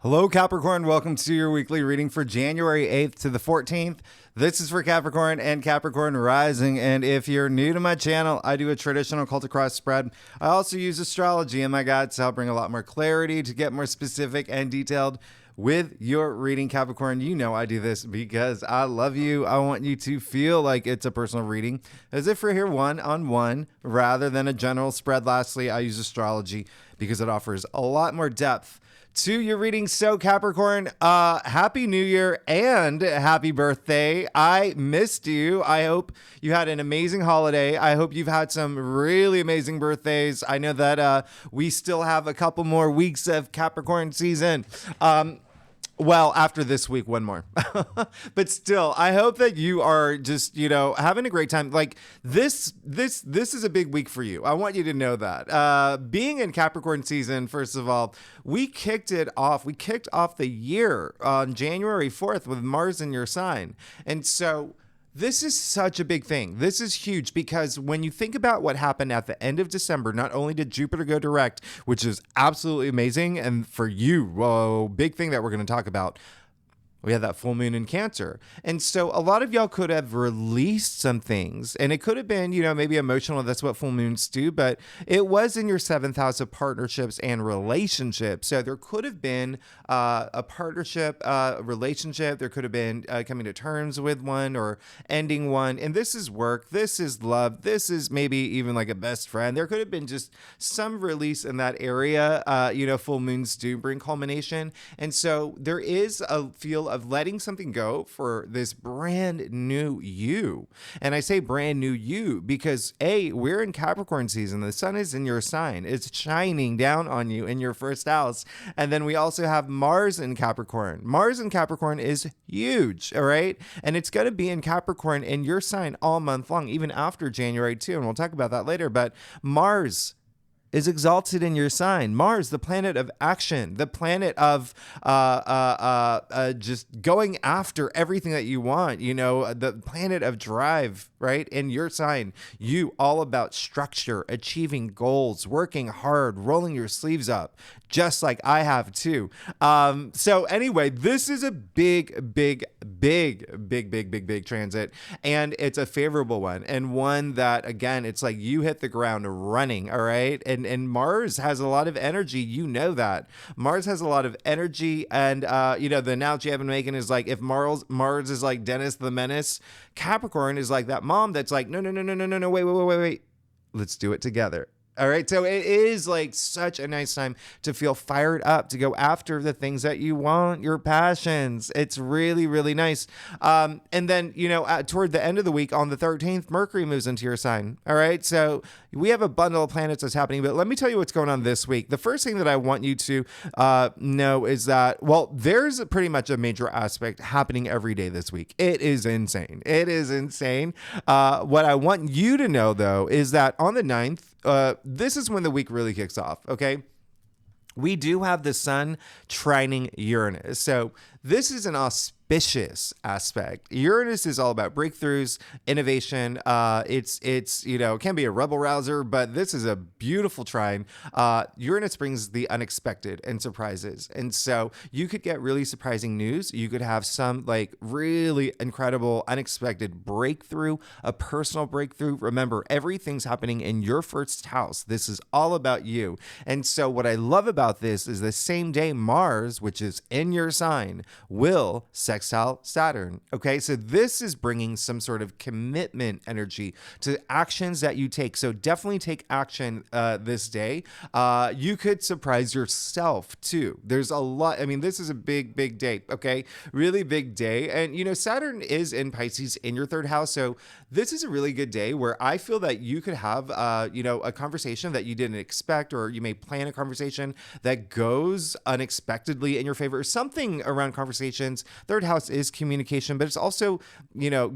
Hello, Capricorn. Welcome to your weekly reading for January 8th to the 14th. This is for Capricorn and Capricorn rising. And if you're new to my channel, I do a traditional cultic cross spread. I also use astrology in my guides to help bring a lot more clarity, to get more specific and detailed with your reading, Capricorn. You know I do this because I love you. I want you to feel like it's a personal reading, as if we're here one-on-one rather than a general spread. Lastly, I use astrology because it offers a lot more depth to your reading. So Capricorn, happy new year and happy birthday. I missed you. I hope you had an amazing holiday. I hope you've had some really amazing birthdays. I know that we still have a couple more weeks of Capricorn season. Well, after this week, one more. But still, I hope that you are just, having a great time. Like this is a big week for you. I want you to know that. Being in Capricorn season, first of all, we kicked off the year on January 4th with Mars in your sign. And so this is such a big thing. This is huge because when you think about what happened at the end of December, not only did Jupiter go direct, which is absolutely amazing, and for you, whoa, big thing that we're going to talk about, we had that full moon in Cancer. And so a lot of y'all could have released some things, and it could have been, maybe emotional. That's what full moons do, but it was in your 7th house of partnerships and relationships. So there could have been a partnership, relationship. There could have been coming to terms with one or ending one. And this is work. This is love. This is maybe even like a best friend. There could have been just some release in that area. Full moons do bring culmination. And so there is a feel of letting something go for this brand new you. And I say brand new you because we're in Capricorn season. The sun is in your sign. It's shining down on you in your first house. And then we also have Mars in Capricorn. Mars in Capricorn is huge. All right. And it's going to be in Capricorn in your sign all month long, even after January 2. And we'll talk about that later. But Mars is exalted in your sign. Mars, the planet of action, the planet of just going after everything that you want, the planet of drive, right? In your sign, you all about structure, achieving goals, working hard, rolling your sleeves up, just like I have too. So anyway, this is a big transit, and it's a favorable one, and one that, again, it's like you hit the ground running, all right? And Mars has a lot of energy. That Mars has a lot of energy. And, the analogy I've been making is like, if Mars is like Dennis the Menace, Capricorn is like that mom that's like, no, wait. Let's do it together. All right. So it is like such a nice time to feel fired up, to go after the things that you want, your passions. It's really, really nice. And then, toward the end of the week on the 13th, Mercury moves into your sign. All right. So we have a bundle of planets that's happening, but let me tell you what's going on this week. The first thing that I want you to know is that, there's pretty much a major aspect happening every day this week. It is insane. What I want you to know, though, is that on the 9th, this is when the week really kicks off, okay? We do have the sun trining Uranus. So this is an auspicious aspect. Uranus is all about breakthroughs, innovation. It can be a rebel rouser, but this is a beautiful trine. Uranus brings the unexpected and surprises. And so you could get really surprising news. You could have some like really incredible, unexpected breakthrough, a personal breakthrough. Remember, everything's happening in your first house. This is all about you. And so what I love about this is the same day Mars, which is in your sign, will sextile Saturn. Okay, so this is bringing some sort of commitment energy to actions that you take. So definitely take action this day. You could surprise yourself too. There's a lot. I mean, this is a big day. Okay, really big day. And Saturn is in Pisces in your 3rd house. So this is a really good day where I feel that you could have a conversation that you didn't expect, or you may plan a conversation that goes unexpectedly in your favor. Something around conversations. 3rd house is communication, but it's also,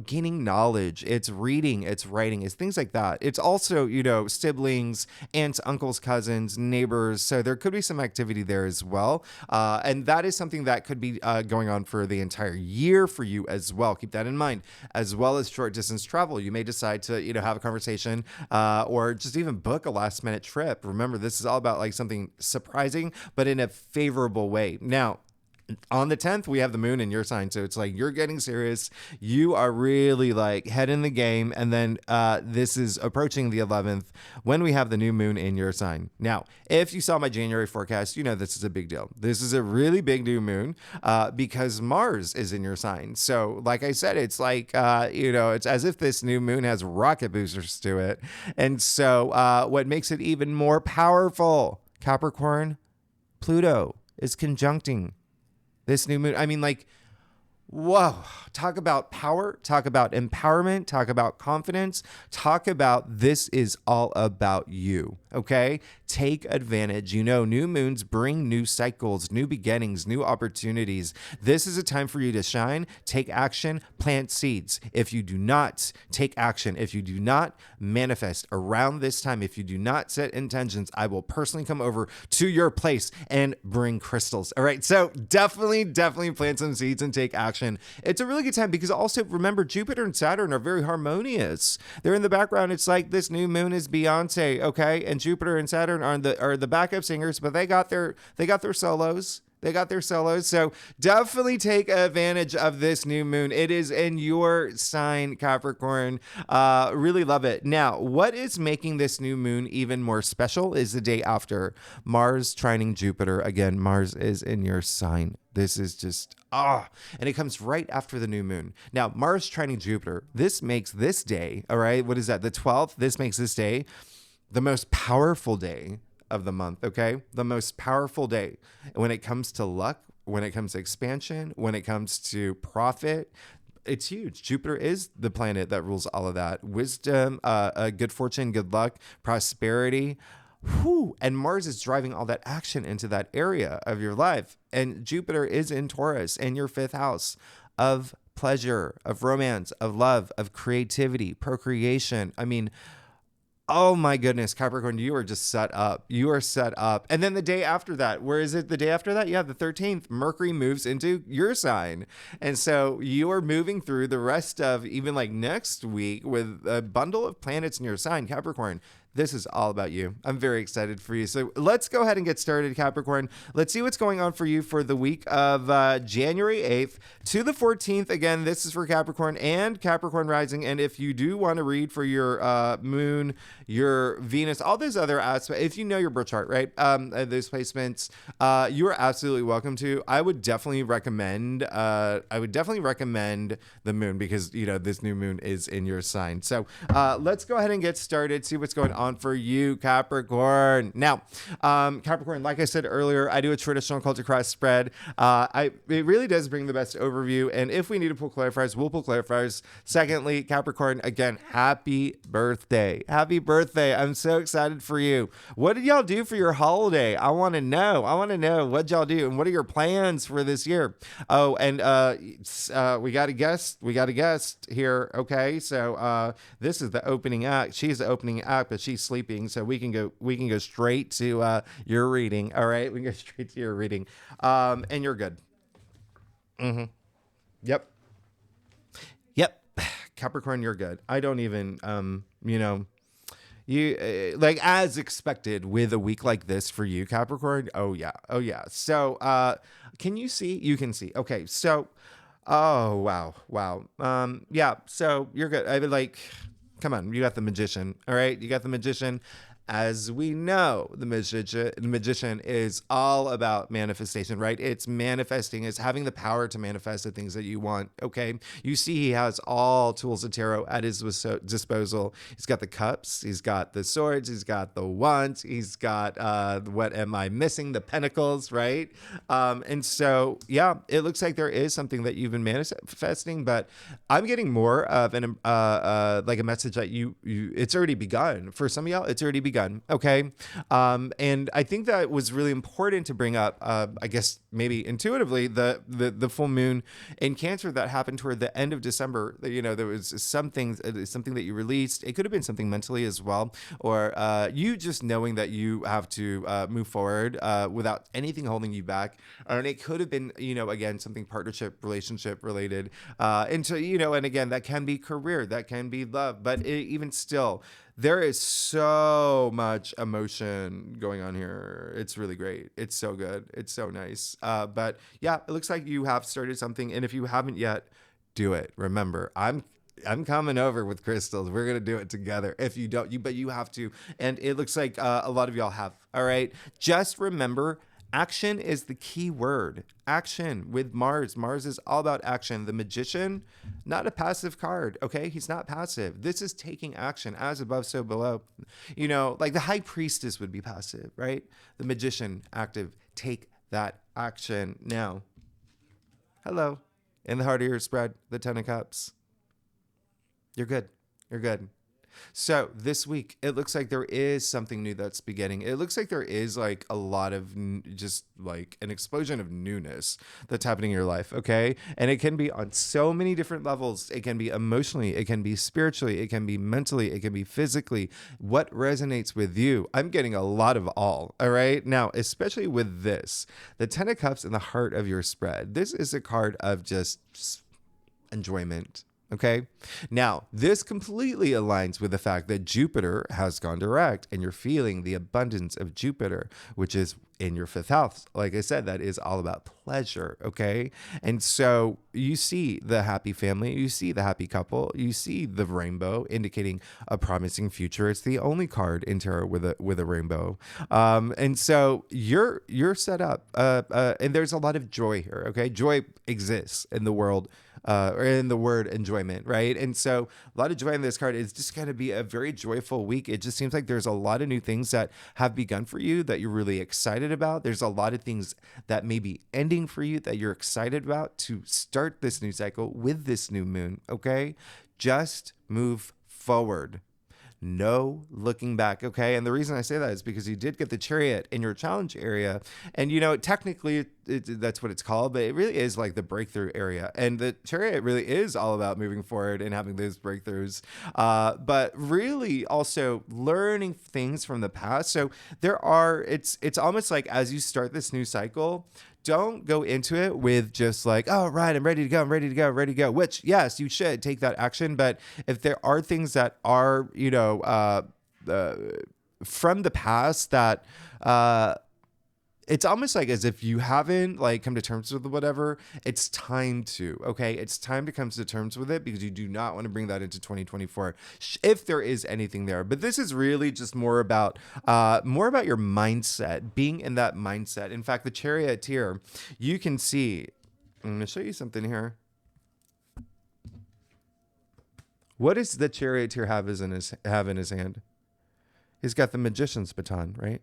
gaining knowledge. It's reading, it's writing, it's things like that. It's also, siblings, aunts, uncles, cousins, neighbors. So there could be some activity there as well. And that is something that could be going on for the entire year for you as well. Keep that in mind, as well as short distance travel. You may decide to, have a conversation or just even book a last minute trip. Remember, this is all about like something surprising, but in a favorable way. Now, On the 10th, we have the moon in your sign. So it's like you're getting serious. You are really like head in the game. And then this is approaching the 11th when we have the new moon in your sign. Now, if you saw my January forecast, you know this is a big deal. This is a really big new moon because Mars is in your sign. So like I said, it's like, it's as if this new moon has rocket boosters to it. And so what makes it even more powerful, Capricorn, Pluto is conjuncting this new moon. I mean, like, whoa, talk about power, talk about empowerment, talk about confidence, talk about this is all about you, okay? Take advantage. You know, new moons bring new cycles, new beginnings, new opportunities. This is a time for you to shine, take action, plant seeds. If you do not take action, if you do not manifest around this time, if you do not set intentions, I will personally come over to your place and bring crystals. All right, so definitely plant some seeds and take action. It's a really good time because also remember Jupiter and Saturn are very harmonious. They're in the background. It's like this new moon is Beyonce, okay? And Jupiter and Saturn are the backup singers, but they got their solos. They got their solos. So definitely take advantage of this new moon. It is in your sign, Capricorn. Really love it. Now, what is making this new moon even more special is the day after Mars trining Jupiter. Again, Mars is in your sign. This is just, and it comes right after the new moon. Now, Mars trining Jupiter, this makes this day, all right, what is that, the 12th? This makes this day the most powerful day of the month, okay? The most powerful day when it comes to luck, when it comes to expansion, when it comes to profit. It's huge. Jupiter is the planet that rules all of that. Wisdom, good fortune, good luck, prosperity. Whew. And Mars is driving all that action into that area of your life. And Jupiter is in Taurus in your 5th house of pleasure, of romance, of love, of creativity, procreation. I mean, oh my goodness, Capricorn, you are just set up. You are set up. And then the day after that, where is it the day after that? Yeah, the 13th, Mercury moves into your sign. And so you are moving through the rest of even like next week with a bundle of planets in your sign, Capricorn. This is all about you. I'm very excited for you. So let's go ahead and get started, Capricorn. Let's see what's going on for you for the week of January 8th to the 14th. Again, this is for Capricorn and Capricorn rising. And if you do want to read for your moon, your Venus, all those other aspects, if you know your birth chart, right? Those placements, you are absolutely welcome to. I would definitely recommend the moon because, you know, this new moon is in your sign. So let's go ahead and get started, see what's going on for you, Capricorn. Now, Capricorn, like I said earlier, I do a traditional culture cross spread. It really does bring the best overview. And if we need to pull clarifiers, we'll pull clarifiers. Secondly, Capricorn, again, happy birthday. Happy birthday. I'm so excited for you. What did y'all do for your holiday? I want to know. What y'all do and what are your plans for this year? Oh, and we got a guest. We got a guest here. Okay. So this is the opening act. She's the opening act, but she's sleeping, so we can go straight to your reading. All right, we can go straight to your reading, and you're good. Yep, Capricorn, you're good. I don't even you like as expected with a week like this for you, Capricorn. Oh yeah. So can you see? You can see. Okay, so oh wow. Yeah, so you're good. I would like, come on, you got the Magician. All right, you got the Magician. As we know, the magician is all about manifestation, right? It's manifesting, it's having the power to manifest the things that you want, okay? You see he has all tools of tarot at his disposal. He's got the cups, he's got the swords, he's got the wands, he's got, what am I missing? The pentacles, right? And so, yeah, it looks like there is something that you've been manifesting, but I'm getting more of an, like a message that you it's already begun. For some of y'all, it's already begun. Okay. And I think that was really important to bring up, I guess maybe intuitively, the full moon in Cancer that happened toward the end of December. You know, there was something that you released. It could have been something mentally as well, or you just knowing that you have to move forward without anything holding you back. And it could have been, you know, again, something partnership, relationship related. And so, you know, and again, that can be career, that can be love, but even still, There is so much emotion going on here. It's really great. It's so good. It's so nice. But yeah, it looks like you have started something. And if you haven't yet, do it. Remember, I'm coming over with crystals. We're gonna do it together. If you don't, but you have to. And it looks like a lot of y'all have. All right. Just remember, action is the key word. Action with Mars. Mars is all about action. The Magician, not a passive card. Okay, he's not passive. This is taking action. As above, so below. You know, like the High Priestess would be passive, right? The Magician, active. Take that action now. Hello. In the heart of your spread, the Ten of Cups. You're good. You're good. So this week, it looks like there is something new that's beginning. It looks like there is like a lot of just like an explosion of newness that's happening in your life. Okay. And it can be on so many different levels. It can be emotionally, it can be spiritually, it can be mentally, it can be physically. What resonates with you? I'm getting a lot of all. All right. Now, especially with this, the Ten of Cups in the heart of your spread. This is a card of just enjoyment. Okay. Now, this completely aligns with the fact that Jupiter has gone direct and you're feeling the abundance of Jupiter, which is in your fifth house. Like I said, that is all about pleasure. Okay. And so you see the happy family, you see the happy couple, you see the rainbow indicating a promising future. It's the only card in tarot with a rainbow. And so you're set up, and there's a lot of joy here. Okay. Joy exists in the world. Or in the word enjoyment, right? And so a lot of joy in this card is just going to be a very joyful week. It just seems like there's a lot of new things that have begun for you that you're really excited about. There's a lot of things that may be ending for you that you're excited about to start this new cycle with this new moon, okay? Just move forward. No looking back, okay? And the reason I say that is because you did get the Chariot in your challenge area. And, you know, technically that's what it's called, but it really is like the breakthrough area. And the Chariot really is all about moving forward and having those breakthroughs, but really also learning things from the past. So it's almost like as you start this new cycle, don't go into it with just like, oh, right, I'm ready to go, ready to go, which, yes, you should take that action. But if there are things that are, you know, from the past that it's almost like as if you haven't like come to terms with whatever, it's time to, okay? It's time to come to terms with it because you do not want to bring that into 2024 if there is anything there. But this is really just more about your mindset, being in that mindset. In fact, the Charioteer, you can see, I'm going to show you something here. What does the Charioteer have in his hand? He's got the Magician's baton, right?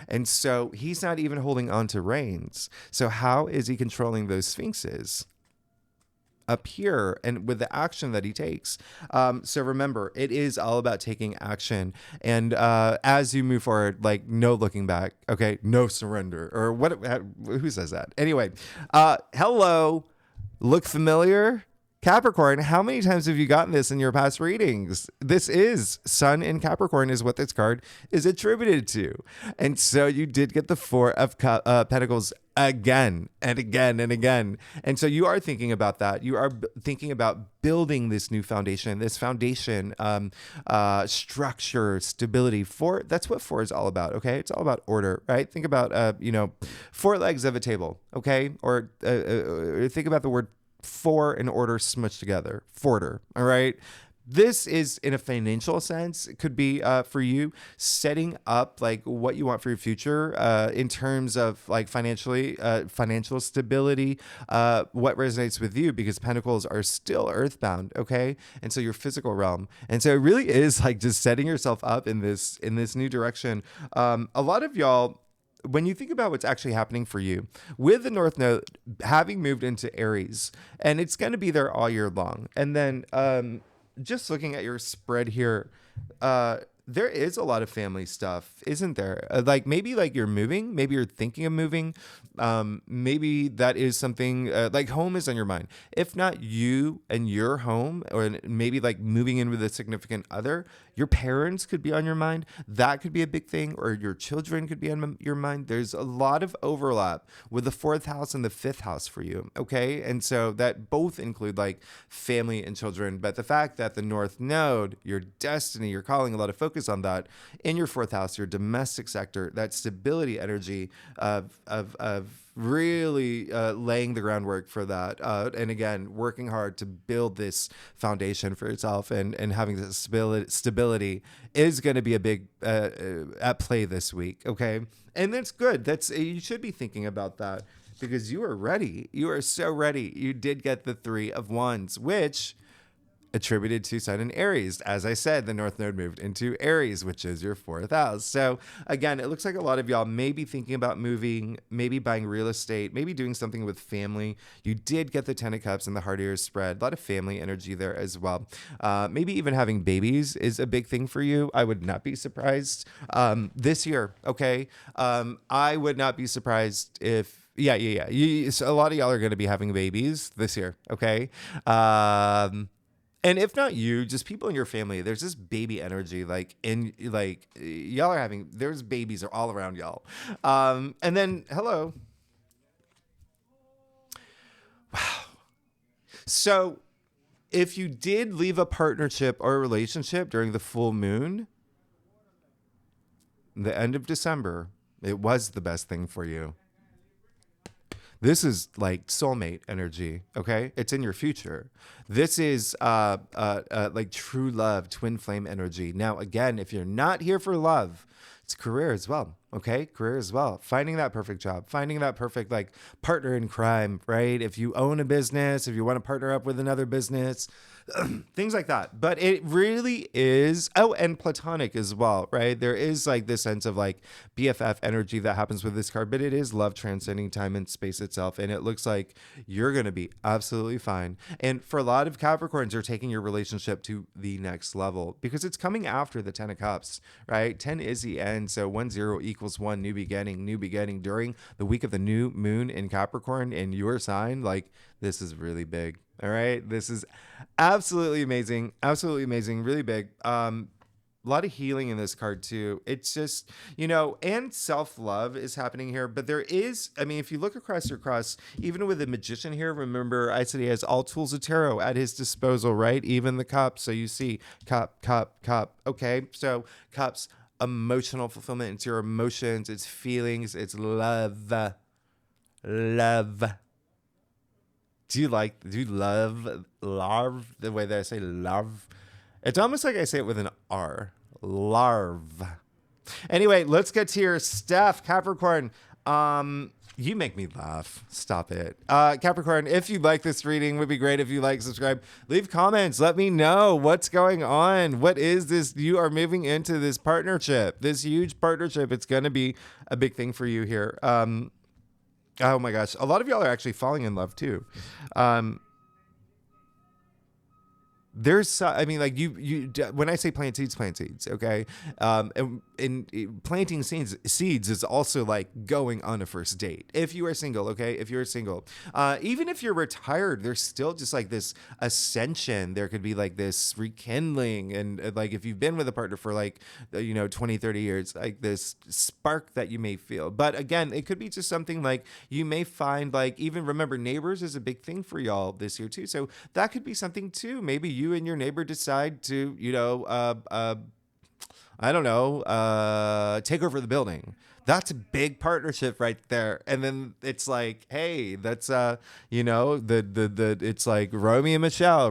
And so he's not even holding on to reins. So how is he controlling those sphinxes? Up here and with the action that he takes. So remember, it is all about taking action. And as you move forward, like no looking back, okay, no surrender, or who says that? Anyway, hello, look familiar? Capricorn, how many times have you gotten this in your past readings? This is Sun in Capricorn is what this card is attributed to. And so you did get the Four of Pentacles again and again and again. And so you are thinking about that. You are thinking about building this new foundation, structure, stability. That's what four is all about, okay? It's all about order, right? Think about, four legs of a table, okay? Or think about the word four and order smushed together. Forter. All right. This is in a financial sense. It could be for you setting up like what you want for your future in terms of like financial stability, what resonates with you, because pentacles are still earthbound. Okay. And so your physical realm. And so it really is like just setting yourself up in this new direction. A lot of y'all, when you think about what's actually happening for you with the North Node having moved into Aries, and it's going to be there all year long. And then just looking at your spread here, there is a lot of family stuff, isn't there? Like maybe like you're moving, maybe you're thinking of moving. Maybe that is something like home is on your mind. If not you and your home, or maybe like moving in with a significant other, Your parents could be on your mind. That could be a big thing, or your children could be on your mind. There's a lot of overlap with the fourth house and the fifth house for you. Okay. And so that both include like family and children. But the fact that the North Node, your destiny, you're calling a lot of focus on that in your fourth house, your domestic sector, that stability energy of really laying the groundwork for that. And again, working hard to build this foundation for yourself and having this stability is going to be a big at play this week. Okay. And that's good. You should be thinking about that because you are ready. You are so ready. You did get the 3 of Wands, which attributed to Sun in Aries. As I said, the North Node moved into Aries, which is your fourth house. So again, it looks like a lot of y'all may be thinking about moving, maybe buying real estate, maybe doing something with family. You did get the 10 of Cups and the heart ears spread. A lot of family energy there as well. Maybe even having babies is a big thing for you. I would not be surprised this year. Okay. I would not be surprised if so a lot of y'all are going to be having babies this year. Okay. And if not you, just people in your family, there's this baby energy, y'all are there's babies are all around y'all. And then, hello. Wow. So if you did leave a partnership or a relationship during the full moon, the end of December, it was the best thing for you. This is like soulmate energy, okay? It's in your future. This is like true love, twin flame energy. Now, again, if you're not here for love, it's career as well, okay? Career as well. Finding that perfect job, finding that perfect like partner in crime, right? If you own a business, if you want to partner up with another business, things like that. But it really is, and platonic as well, right? There is like this sense of like BFF energy that happens with this card, but it is love transcending time and space itself. And it looks like you're going to be absolutely fine. And for a lot of Capricorns, you're taking your relationship to the next level because it's coming after the 10 of Cups, right? 10 is the end. So 1-0 equals 1 new beginning during the week of the new moon in Capricorn in your sign. Like this is really big. All right. This is absolutely amazing. Absolutely amazing. Really big. A lot of healing in this card too. It's just, and self-love is happening here. But there is, if you look across your cross, even with the magician here, remember I said he has all tools of tarot at his disposal, right? Even the cup. So you see cup. Okay. So cups, emotional fulfillment. It's your emotions. It's feelings. It's love. Do you love the way that I say love? It's almost like I say it with an R. Larv. Anyway, let's get to your stuff, Capricorn. You make me laugh. Stop it. Capricorn, if you like this reading, would be great if you like, subscribe, leave comments. Let me know what's going on. What is this? You are moving into this partnership, this huge partnership. It's going to be a big thing for you here. Oh my gosh. A lot of y'all are actually falling in love too. There's, when I say plant seeds, okay? And planting seeds is also like going on a first date. If you are single, okay? If you're single, even if you're retired, there's still just like this ascension. There could be like this rekindling. And like, if you've been with a partner for like, 20, 30 years, like this spark that you may feel. But again, it could be just something like you may find like, even remember neighbors is a big thing for y'all this year too. So that could be something too. Maybe you and your neighbor decide to, take over the building. That's a big partnership right there. And then it's like, hey, that's, it's like Romeo and Michelle,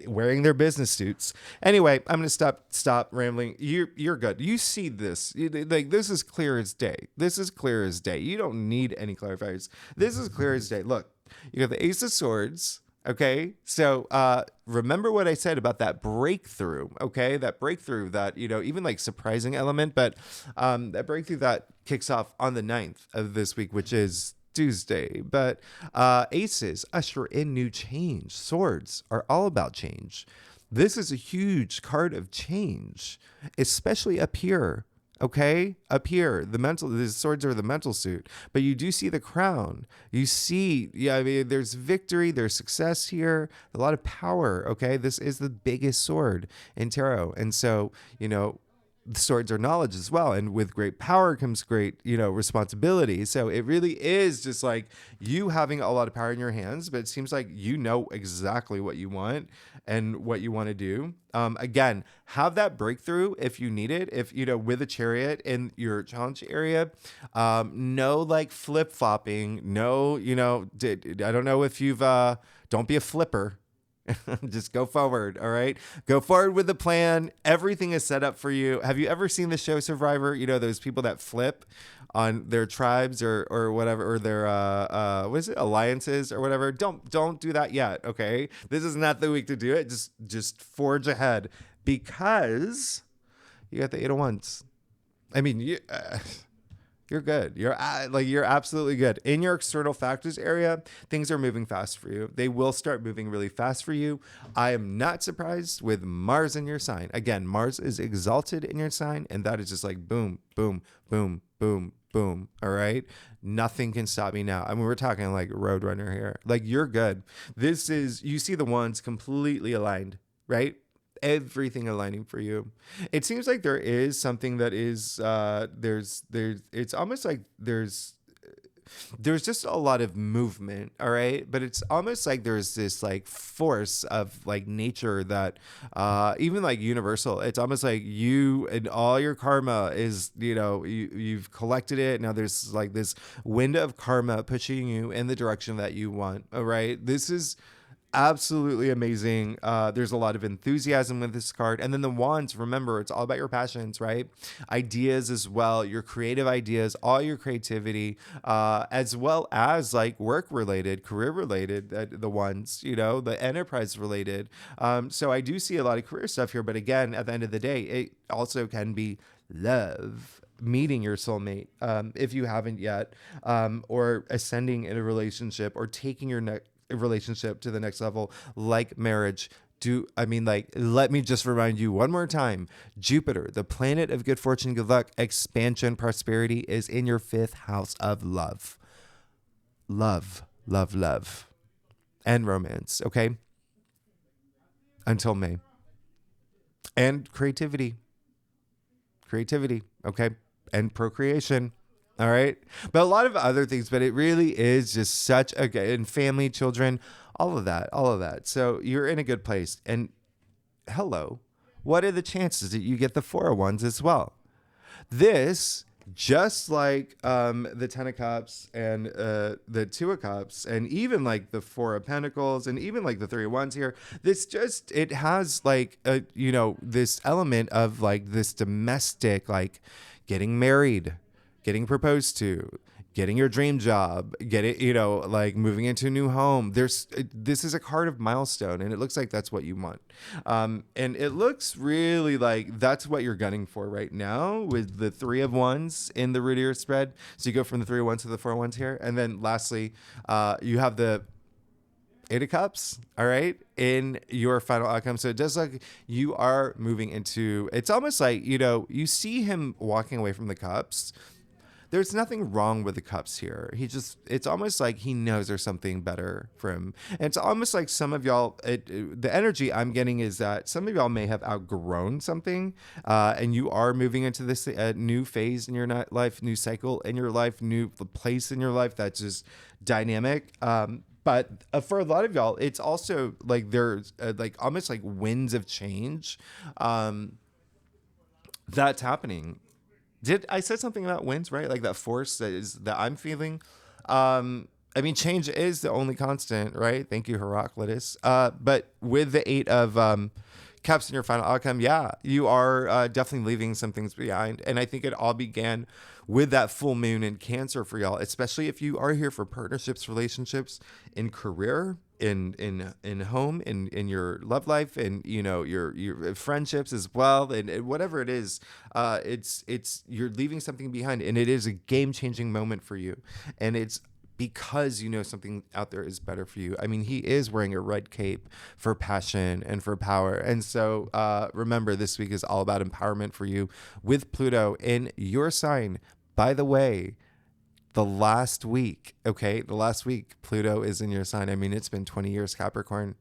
wearing their business suits. Anyway, I'm going to stop rambling. You're good. You see this, like, this is clear as day. This is clear as day. You don't need any clarifiers. This is clear as day. Look, you got the Ace of Swords. Okay, so remember what I said about that breakthrough, okay? That breakthrough that, even like surprising element, but that breakthrough that kicks off on the 9th of this week, which is Tuesday. But aces usher in new change. Swords are all about change. This is a huge card of change, especially up here. Okay, up here, the swords are the mental suit, but you do see the crown. You see, yeah, I mean, there's victory, there's success here, a lot of power. Okay, this is the biggest sword in tarot, and so the swords are knowledge as well, and with great power comes great responsibility. So it really is just like you having a lot of power in your hands, but it seems like you know exactly what you want and what you want to do. Again, have that breakthrough if you need it. If with a chariot in your challenge area, no like flip flopping. No, I don't know if you've don't be a flipper. Just go forward. All right. Go forward with the plan. Everything is set up for you. Have you ever seen the show Survivor? Those people that flip on their tribes or whatever, or their what is it, alliances or whatever. Don't do that yet. Okay. This is not the week to do it. Just forge ahead, because you got the 8 of Wands. I mean, you're good. You're absolutely good. In your external factors area, things are moving fast for you. They will start moving really fast for you. I am not surprised with Mars in your sign. Again, Mars is exalted in your sign, and that is just like boom, boom, boom, boom, boom. All right. Nothing can stop me now. I mean, we're talking like Roadrunner here. Like, you're good. You see the wands completely aligned, right? Everything aligning for you. It seems like there is something that is there's it's almost like there's just a lot of movement, all right, but it's almost like there's this like force of like nature that even like universal. It's almost like you and all your karma is you've collected it. Now there's like this wind of karma pushing you in the direction that you want. All right, this is absolutely amazing. There's a lot of enthusiasm with this card. And then the wands, remember, it's all about your passions, right? Ideas as well, your creative ideas, all your creativity, as well as like work related, career related, the ones, the enterprise related. So I do see a lot of career stuff here. But again, at the end of the day, it also can be love, meeting your soulmate, if you haven't yet, or ascending in a relationship, or taking your relationship to the next level, like marriage. Let me just remind you one more time. Jupiter, the planet of good fortune, good luck, expansion, prosperity, is in your 5th house of love. Love, love, love, and romance. Okay. Until May. And creativity. Okay. And procreation. All right. But a lot of other things, but it really is just such a good, and family, children, all of that. So you're in a good place. And hello, what are the chances that you get the 4 of Wands as well? This, just like the 10 of Cups and the 2 of Cups, and even like the 4 of Pentacles, and even like the 3 of Wands here, it has like this element of like this domestic, like getting married, getting proposed to, getting your dream job, like moving into a new home. This is a card of milestone, and it looks like that's what you want. And it looks really like that's what you're gunning for right now with the 3 of Wands in the root of your spread. So you go from the 3 of Wands to the 4 of Wands here. And then lastly, you have the 8 of Cups, all right, in your final outcome. So it does like you are moving into, it's almost like, you see him walking away from the cups. There's nothing wrong with the cups here. It's almost like he knows there's something better for him. And it's almost like some of y'all, the energy I'm getting is that some of y'all may have outgrown something, and you are moving into this new phase in your life, new cycle in your life, new place in your life that's just dynamic. But for a lot of y'all, it's also like there's like almost like winds of change that's happening. Did I said something about winds, right? Like that force that I'm feeling. I mean, change is the only constant, right? Thank you, Heraclitus. But with the 8 of Cups in your final outcome, yeah, you are definitely leaving some things behind. And I think it all began with that full moon in Cancer for y'all, especially if you are here for partnerships, relationships, in career, in home, in your love life, and your friendships as well, and whatever it is, it's you're leaving something behind, and it is a game-changing moment for you, and it's because you know something out there is better for you. I mean, he is wearing a red cape for passion and for power. And so remember, this week is all about empowerment for you with Pluto in your sign. By the way, the last week, Pluto is in your sign. I mean, it's been 20 years, Capricorn.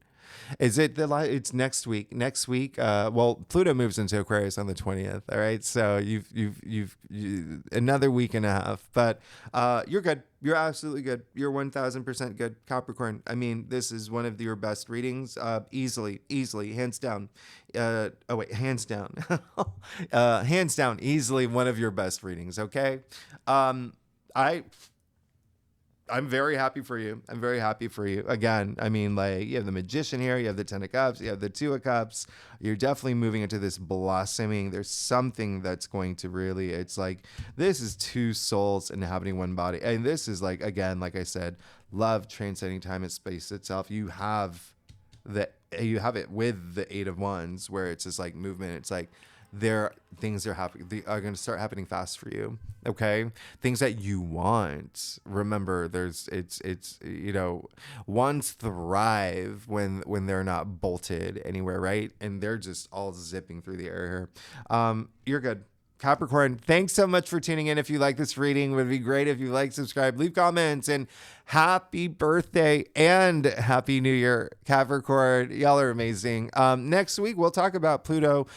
Is it it's next week? Next week, well, Pluto moves into Aquarius on the 20th. All right, so you've another week and a half, but you're good. You're absolutely good. You're 1,000% good, Capricorn. I mean, this is one of your best readings, easily, hands down. Hands down, hands down, easily one of your best readings. Okay, I'm very happy for you. I'm very happy for you. Again, I mean, like, you have the Magician here, you have the Ten of Cups, you have the Two of Cups. You're definitely moving into this blossoming. There's something that's going to really, it's like, this is two souls inhabiting one body. And this is like, again, like I said, love transcending time and space itself. You have it with the Eight of Wands, where it's just like movement. It's like, things are happening. They are going to start happening fast for you. Okay, things that you want. Remember, it's wands thrive when they're not bolted anywhere, right? And they're just all zipping through the air here. You're good, Capricorn. Thanks so much for tuning in. If you like this reading, it would be great if you like, subscribe, leave comments, and happy birthday and happy new year, Capricorn. Y'all are amazing. Next week, we'll talk about Pluto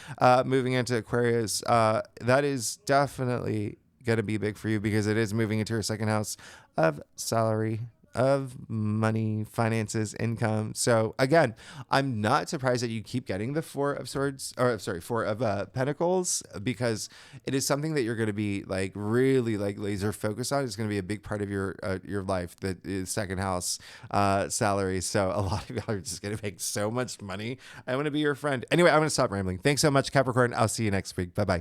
moving into Aquarius. That is definitely going to be big for you because it is moving into your second house of salary, of money, finances, income. So again, I'm not surprised that you keep getting the Four of Pentacles, because it is something that you're going to be like really like laser focused on. It's going to be a big part of your life, that is second house salary. So a lot of y'all are just going to make so much money. I want to be your friend. Anyway, I'm going to stop rambling. Thanks so much, Capricorn. I'll see you next week. Bye-bye.